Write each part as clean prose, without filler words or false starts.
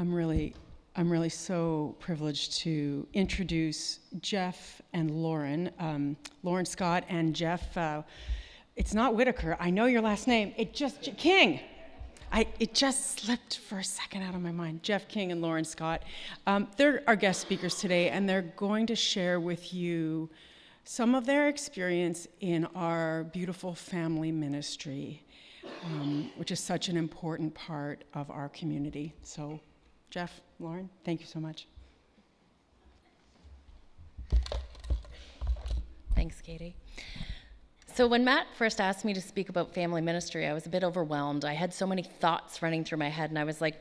I'm really so privileged to introduce Jeff and Lauren, Lauren Scott and Jeff. It's not Whitaker. I know your last name. King. It just slipped for a second out of my mind. Jeff King and Lauren Scott. They're our guest speakers today, and they're going to share with you some of their experience in our beautiful family ministry, which is such an important part of our community. So, Jeff, Lauren, thank you so much. Thanks, Katie. So when Matt first asked me to speak about family ministry, I was a bit overwhelmed. I had so many thoughts running through my head, and I was like,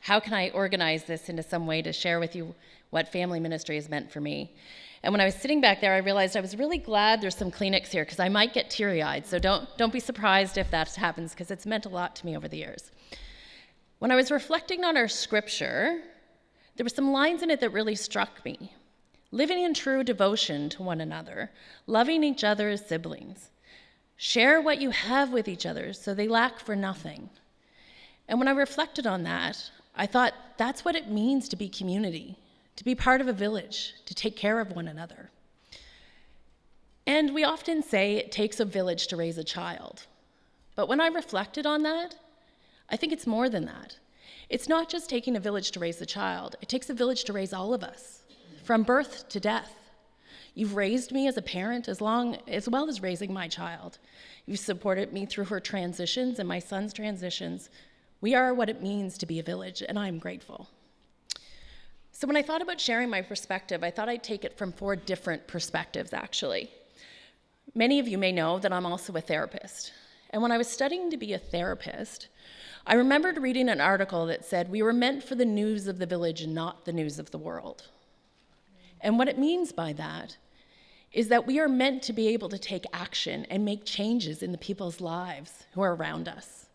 how can I organize this into some way to share with you what family ministry has meant for me? And when I was sitting back there, I realized I was really glad there's some Kleenex here, because I might get teary-eyed, so don't be surprised if that happens, because it's meant a lot to me over the years. When I was reflecting on our scripture, there were some lines in it that really struck me. Living in true devotion to one another, loving each other as siblings. Share what you have with each other so they lack for nothing. And when I reflected on that, I thought that's what it means to be community, to be part of a village, to take care of one another. And we often say it takes a village to raise a child. But when I reflected on that, I think it's more than that. It's not just taking a village to raise a child. It takes a village to raise all of us, from birth to death. You've raised me as a parent as well as raising my child. You've supported me through her transitions and my son's transitions. We are what it means to be a village, and I'm grateful. So when I thought about sharing my perspective, I thought I'd take it from 4 different perspectives, actually. Many of you may know that I'm also a therapist. And when I was studying to be a therapist, I remembered reading an article that said we were meant for the news of the village and not the news of the world. And what it means by that is that we are meant to be able to take action and make changes in the people's lives who are around us.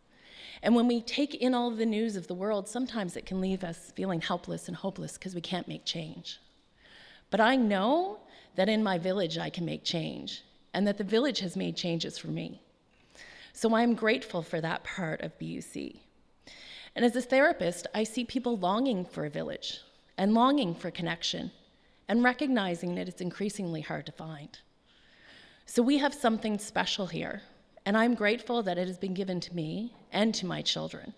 And when we take in all of the news of the world, sometimes it can leave us feeling helpless and hopeless because we can't make change. But I know that in my village I can make change, and that the village has made changes for me. So I'm grateful for that part of BUC. And as a therapist, I see people longing for a village and longing for connection, and recognizing that it's increasingly hard to find. So we have something special here, and I'm grateful that it has been given to me and to my children.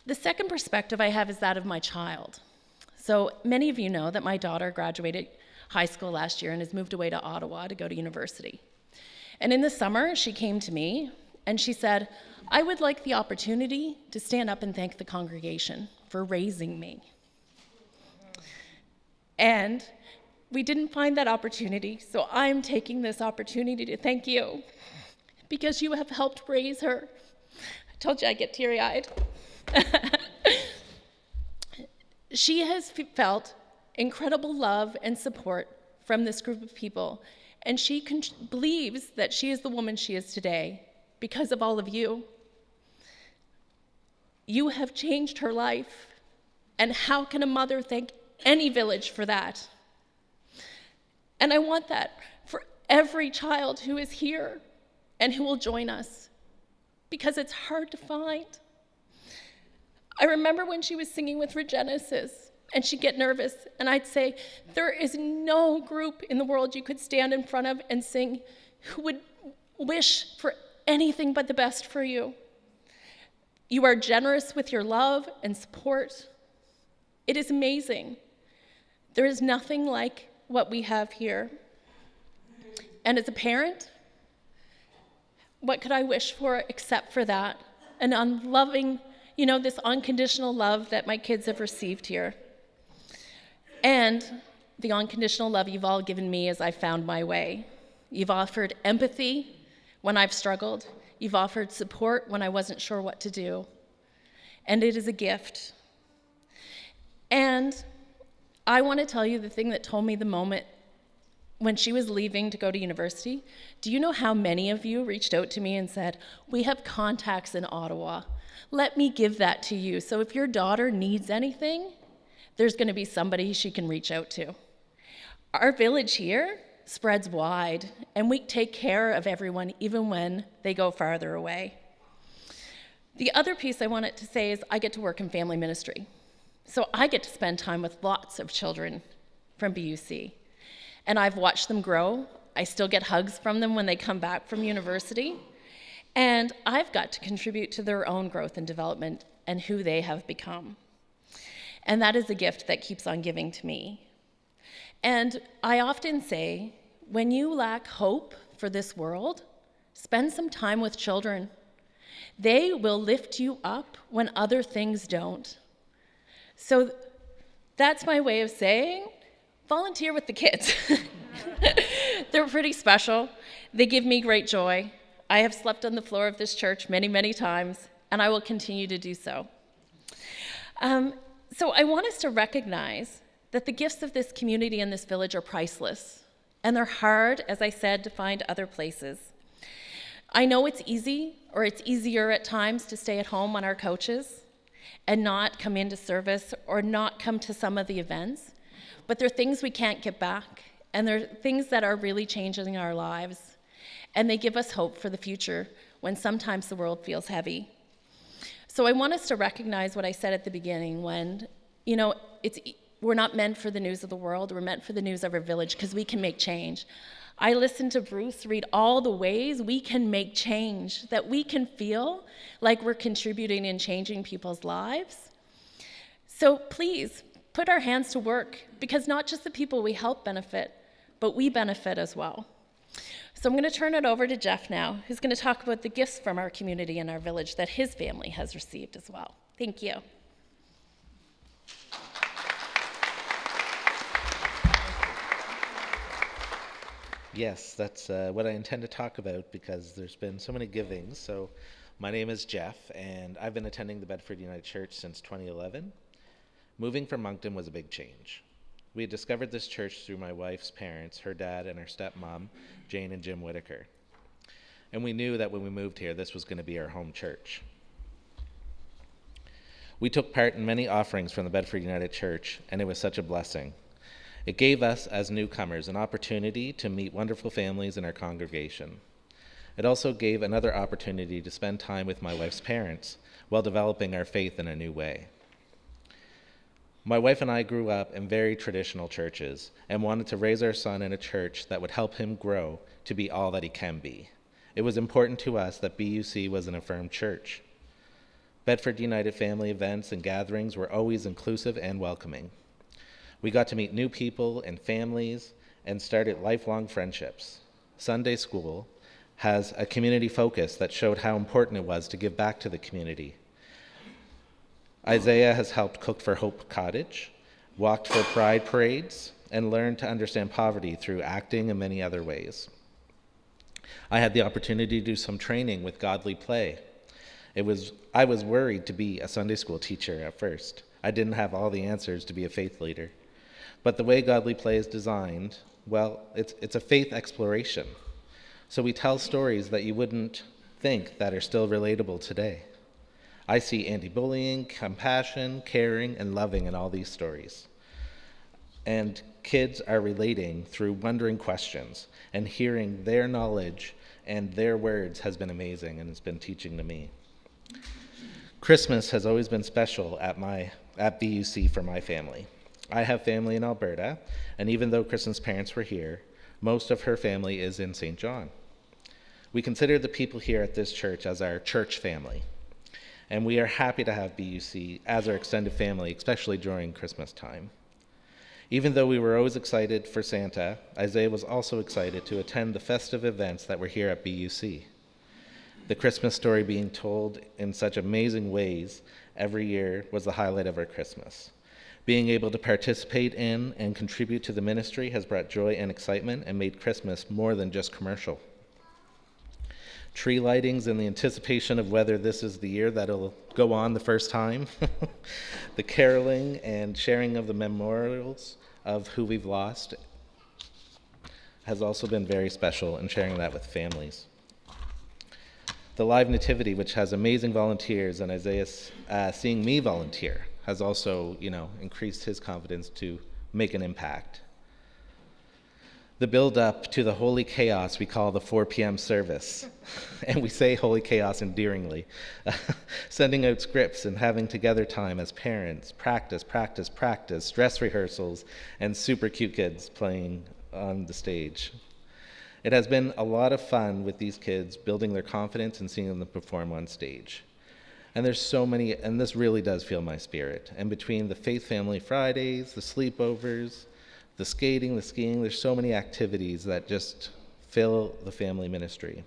The second perspective I have is that of my child. So many of you know that my daughter graduated high school last year and has moved away to Ottawa to go to university. And in the summer, she came to me and she said, I would like the opportunity to stand up and thank the congregation for raising me. And we didn't find that opportunity, so I'm taking this opportunity to thank you, because you have helped raise her. I told you I get teary-eyed. She has felt incredible love and support from this group of people, and she believes that she is the woman she is today because of all of you. You have changed her life, and how can a mother thank any village for that? And I want that for every child who is here and who will join us, because it's hard to find. I remember when she was singing with Regenesis, and she'd get nervous, and I'd say, there is no group in the world you could stand in front of and sing who would wish for anything but the best for you. You are generous with your love and support. It is amazing. There is nothing like what we have here. And as a parent, what could I wish for except for that? An unloving, this unconditional love that my kids have received here. And the unconditional love you've all given me as I found my way. You've offered empathy when I've struggled. You've offered support when I wasn't sure what to do. And it is a gift. And I want to tell you the thing that told me the moment when she was leaving to go to university. Do you know how many of you reached out to me and said, we have contacts in Ottawa. Let me give that to you. So if your daughter needs anything, there's going to be somebody she can reach out to. Our village here spreads wide, and we take care of everyone even when they go farther away. The other piece I wanted to say is I get to work in family ministry. So I get to spend time with lots of children from BUC. And I've watched them grow. I still get hugs from them when they come back from university. And I've got to contribute to their own growth and development and who they have become. And that is a gift that keeps on giving to me. And I often say, when you lack hope for this world, spend some time with children. They will lift you up when other things don't. So that's my way of saying, volunteer with the kids. They're pretty special. They give me great joy. I have slept on the floor of this church many, many times, and I will continue to do so. So I want us to recognize that the gifts of this community and this village are priceless, and they're hard, as I said, to find other places. I know it's easy, or it's easier at times to stay at home on our couches and not come into service or not come to some of the events, but there are things we can't get back, and there are things that are really changing our lives, and they give us hope for the future when sometimes the world feels heavy. So I want us to recognize what I said at the beginning when, we're not meant for the news of the world, we're meant for the news of our village because we can make change. I listened to Bruce read all the ways we can make change, that we can feel like we're contributing and changing people's lives. So please, put our hands to work, because not just the people we help benefit, but we benefit as well. So I'm going to turn it over to Jeff now, who's going to talk about the gifts from our community and our village that his family has received as well. Thank you. Yes, that's what I intend to talk about because there's been so many givings. So my name is Jeff, and I've been attending the Bedford United Church since 2011. Moving from Moncton was a big change. We had discovered this church through my wife's parents, her dad and her stepmom, Jane and Jim Whitaker. And we knew that when we moved here, this was going to be our home church. We took part in many offerings from the Bedford United Church, and it was such a blessing. It gave us, as newcomers, an opportunity to meet wonderful families in our congregation. It also gave another opportunity to spend time with my wife's parents while developing our faith in a new way. My wife and I grew up in very traditional churches and wanted to raise our son in a church that would help him grow to be all that he can be. It was important to us that BUC was an affirmed church. Bedford United family events and gatherings were always inclusive and welcoming. We got to meet new people and families and started lifelong friendships. Sunday school has a community focus that showed how important it was to give back to the community. Isaiah has helped cook for Hope Cottage, walked for pride parades, and learned to understand poverty through acting and many other ways. I had the opportunity to do some training with Godly Play. I was worried to be a Sunday school teacher at first. I didn't have all the answers to be a faith leader. But the way Godly Play is designed, well, it's a faith exploration. So we tell stories that you wouldn't think that are still relatable today. I see anti-bullying, compassion, caring, and loving in all these stories. And kids are relating through wondering questions, and hearing their knowledge and their words has been amazing, and it's been teaching to me. Christmas has always been special at BUC for my family. I have family in Alberta, and even though Kristen's parents were here, most of her family is in St. John. We consider the people here at this church as our church family, and we are happy to have BUC as our extended family, especially during Christmas time. Even though we were always excited for Santa, Isaiah was also excited to attend the festive events that were here at BUC. The Christmas story being told in such amazing ways every year was the highlight of our Christmas. Being able to participate in and contribute to the ministry has brought joy and excitement and made Christmas more than just commercial. Tree lightings in the anticipation of whether this is the year that it'll go on the first time. The caroling and sharing of the memorials of who we've lost has also been very special, and sharing that with families. The Live Nativity, which has amazing volunteers, and Isaiah seeing me volunteer has also, increased his confidence to make an impact. the build up to the holy chaos we call the 4 p.m. service. And we say holy chaos endearingly. Sending out scripts and having together time as parents, practice, dress rehearsals, and super cute kids playing on the stage. It has been a lot of fun with these kids, building their confidence and seeing them perform on stage. And there's so many, and this really does feel my spirit. And between the Faith Family Fridays, the sleepovers, the skating, the skiing, there's so many activities that just fill the family ministry.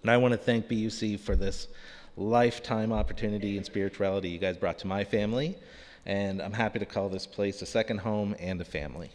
And I want to thank BUC for this lifetime opportunity and spirituality you guys brought to my family. And I'm happy to call this place a second home and a family.